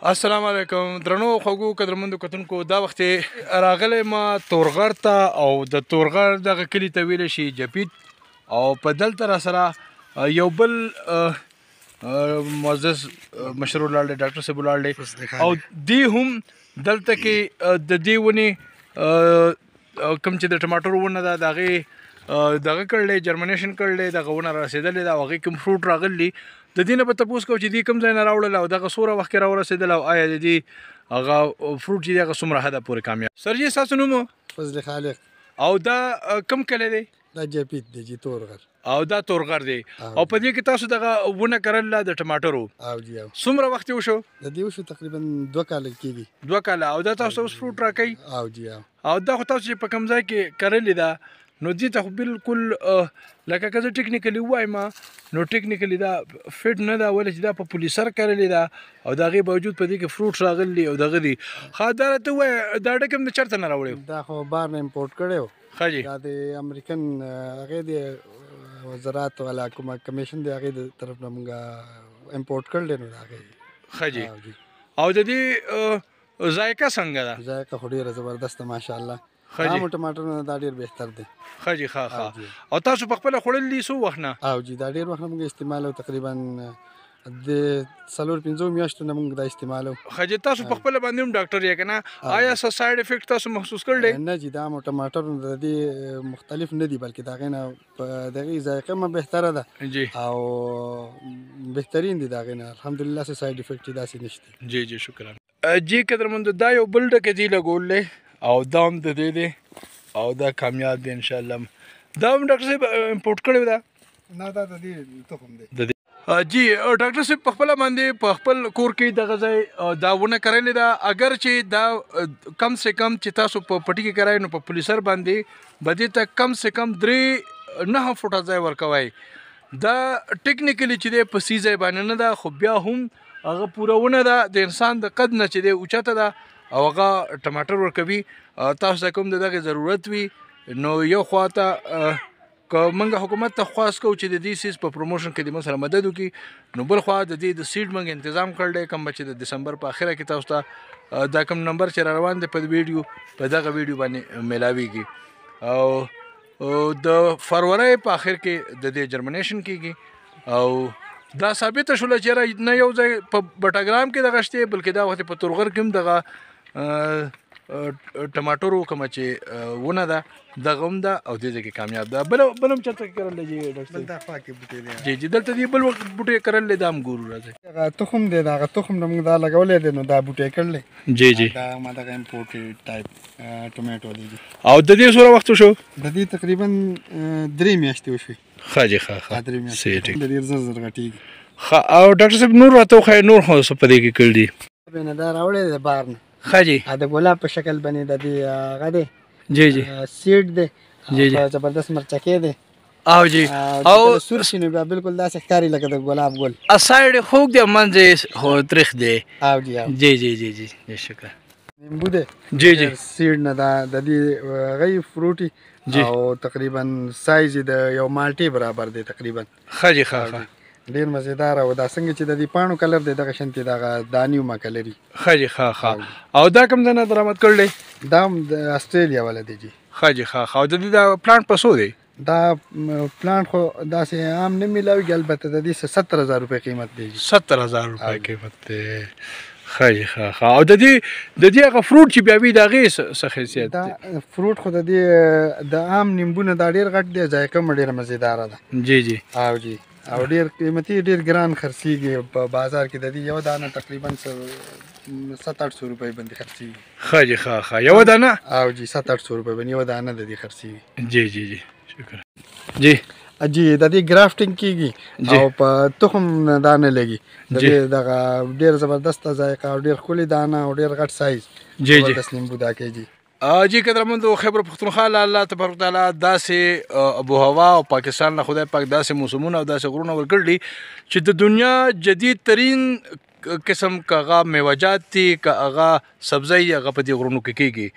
السلام علیکم درنو خوږو قدرمندو کتونکو دا وخت راغلی ما تورغر ته او د تورغر دغه کلي ته ویلی شي جپید او په دلته راسره یو بل معزز مشر ولاړ دی ډاکټر صاحب ولاړ دی او دی هم دلته کې د دې ونې کوم چې د ټماټر ونه ده د هغې دغه کړلی جرمنیشن کړلی دغه ونه رسېدلې ده او هغې کوم فروټ راغلي د دې نه به تپوس کوو چې دې کوم ځای نه راوړل او دغه څومره وخت کې راورسېدل او آیا د دې هغه فروټ چې دی هغه څومره حده پورې کامیاب سر جي ستاسو نوم فضل خالق او دا کوم کلی دی دا جپید دی جی تورغر او دا تورغر دی او په دې کې تاسو دغه ونه کرله د ټماټرو او جی او څومره وخت یې وشو د دې وشو تقریبا 2 کال کېږي 2 کاله او دا تاسو اوس فروټ راکوي او جی او دا خو تاسو چې په کوم ځای کې کرلې ده نو دې ته خو بالکل لکه که زه ټیکنیکلي ووایم نو ټیکنیکلي دا فټ نه ده ولې چې دا په پولیسر کرلې ده او د هغې باوجود په دې کې فروټ راغلي او دغه دي ښه دا راته ووایه دا ډکه هم د چېرته نه راوړی دا خو بار نه امپورټ کړی و ښه جي دا د امریکن هغې د وزارت والا کومه کمیشن دی هغې د طرف نه مونږ امپورټ کړلی نو د هغې ښه جي او د دې ذایقه څنګه ده ذایقه خو ډېره زبردسته ماشاءالله ښه جي عامو ټماټرونه دا ډېر بهتر دی ښه جي ښه او تاسو په خپله خوړل دي څو وخت نه او جی دا ډېر وخت نه مونږ استعمالو تقریبا د 4-5 میاشتو نه مونږ دا استعمالو ښه جي تاسو په خپله باندې هم ډاکټر یې که نه آیا څه سایډ افیکټ تاسو محسوس کړلی نه جی دا عامو ټماټرونه د دې مختلف نه دي بلکې د هغې نه په د هغې ذایقه هم بهتره ده جی او بهترین دي د هغې نه الحمدلله څه سایډ افیکټ یې داسې نشته جی جی شکرا جی قدرمندو دا یو بل ډکه دی لګولی او دا هم د دې دی او دا کامیاب دی انشاءالله دا هم ډاکټر صاحب امپورټ کړی ده نه دا د دې تخم دی د دې جی ډاکټر صاحب په خپله باندې په خپل کور کې دغه ځای دا ونه کرلې ده اگر چې دا کم سے کم چې تاسو په پټي کې کرئ نو په پولیسر باندې به دې ته کم سے کم 3-9 فوټه ځای ورکوئ دا ټیکنیکلی چې دی په سی ځای باندې نه ده خو بیا هم هغه پوره ونه ده د انسان د قد نه چې دی اوچته ده او هغه ټماټر ورکوي تاسو ته کوم د دغې ضرورت وي نو یو خوا ته که موږ حکومت ته خواست کوو چې د دې سیز په پروموشن کې د موږ سره مدد وکړي نو بل خوا د دې د سیډ موږ انتظام کړی کوم چې د دسمبر په اخره کې تاسو ته دا کوم نمبر چې را روان دی په ویډیو په دغه ویډیو باندې میلاویږي او د فروری په اخر کې د دې جرمنیشن کیږي او دا ثابته شوله چې نه یو ځای په بټاګرام کې دغه شته بلکې دا وخت په تورغر کې هم دغه ټماټرو کومه چې ونه ده دغه هم ده او دې ځای کې کامیاب ده بل هم چېرته کې کرلی جي ډاکټر بل دا خوا کې بوټی دی جی جی دلته دې بل وخت بوټی کرلی دا هم ګورو راځئ هغه تخم دی د هغه تخم نه مونږ دا لګولی دی نو دا بوټی کړلی جی جی دا ما دغه امپورټ ټایپ ټومیټو دی او د دې څومره وخت وشو د دې تقریبا 3 میاشتې وشوې ښه جي ښه 3 میاشتې صحیح ټیک د ډېر زر غټېږي ښه او ډاکټر صاحب نور راته وښایه نور خو څه په دې کې کړي دي نه دا راوړی دی بار نه ښه جي د ګلاب په شکل باندې د دې هغه دی جی جی سیډ دی جی جی زبردست مرچکې دی او جی او سور شي نو بیا بالکل داسې ښکاري لکه د ګلاب ګل اسایډ خوږ دی منځ خو تریخ دی او جی او جی جی جی جی شکر نیمبو دی جی جی سیډ نه دا د دې هغه فروټي او تقریبا سایز د یو مالټې برابر دی تقریبا ښه جي ښه ډېر مزیدار او دا څنګه چې د دې پاڼو کلر دی دغه شانتې دغه دانې ومه کلري ښه جي ښه او دا کوم ځای نه درآمد کړلی دا هم د استرالیا والا دی جی ښه جي ښه او د دې دا پلانټ په څو دی دا پلانټ خو داسې عام نه میلاویږي البته د دې 70,000 روپۍ قیمت دی جی 70,000 روپۍ قیمت دی ښه جي ښه او د دې هغه فروټ چې بیا وي د هغې څه حیثیت دا دی فروټ خو د دې د عام نیمبو نه دا ډېر غټ دی ذایقه هم ډېره مزیداره ده جی جی او جی او ډېر قیمتي ډېر ګران خرڅېږي په بازار کې د دې یو دانه تقریبا 700-800 روپۍ باندې خرڅېږي ښه جي ښه یوه دانه او جی 700-800 روپۍ باندې یوه دانه د دې خرڅېږي جی جی جی شکر جی جی د دې گرافټینګ کیږي او په تخم دانه لګي د دې دغه ډېر زبردست ذایقه او ډېر ښکلې دانه او ډېر غټ سایز جی جی زبردست نیمبو دا کوي جی جی قدرمندو خیبر پختونخوا الله تبارک تعالی داسې ابو هوا او پاکستان نه خدای پاک داسې موسمونه او داسې غرونه ورکړي چې د دنیا جدید ترین قسم کاغه میوجات دي کاغه سبزی هغه په دې غرونو کې کیږي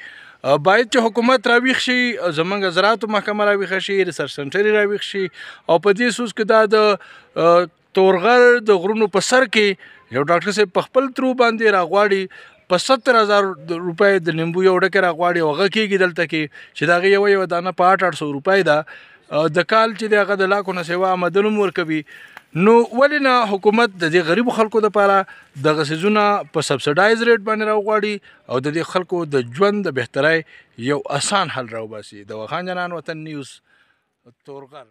باید چې حکومت راویښ شي زمونږ زراعتو محکمه راویښه شي ریسرچ سنټر راویښ شي او په دې سوس کې دا د تورغر د غرونو په سر کې یو ډاکټر صاحب په خپل ترو باندې راغواړي په 70,000 روپۍ د نیمبو یو ډکه راغواړي او هغه کېږي دلته کې چې د هغې یوه دانه په 800 روپۍ ده د کال چې دی هغه د لاکو نه سوا آمدن هم ورکوي. نو ولې نه حکومت د دې غریبو خلکو دپاره دغه څیزونه په سبسډایز ریټ باندې راوغواړي او د دې خلکو د ژوند د بهترۍ یو اسان حل راوباسي. د وخان جنان وطن نیوز تورغر.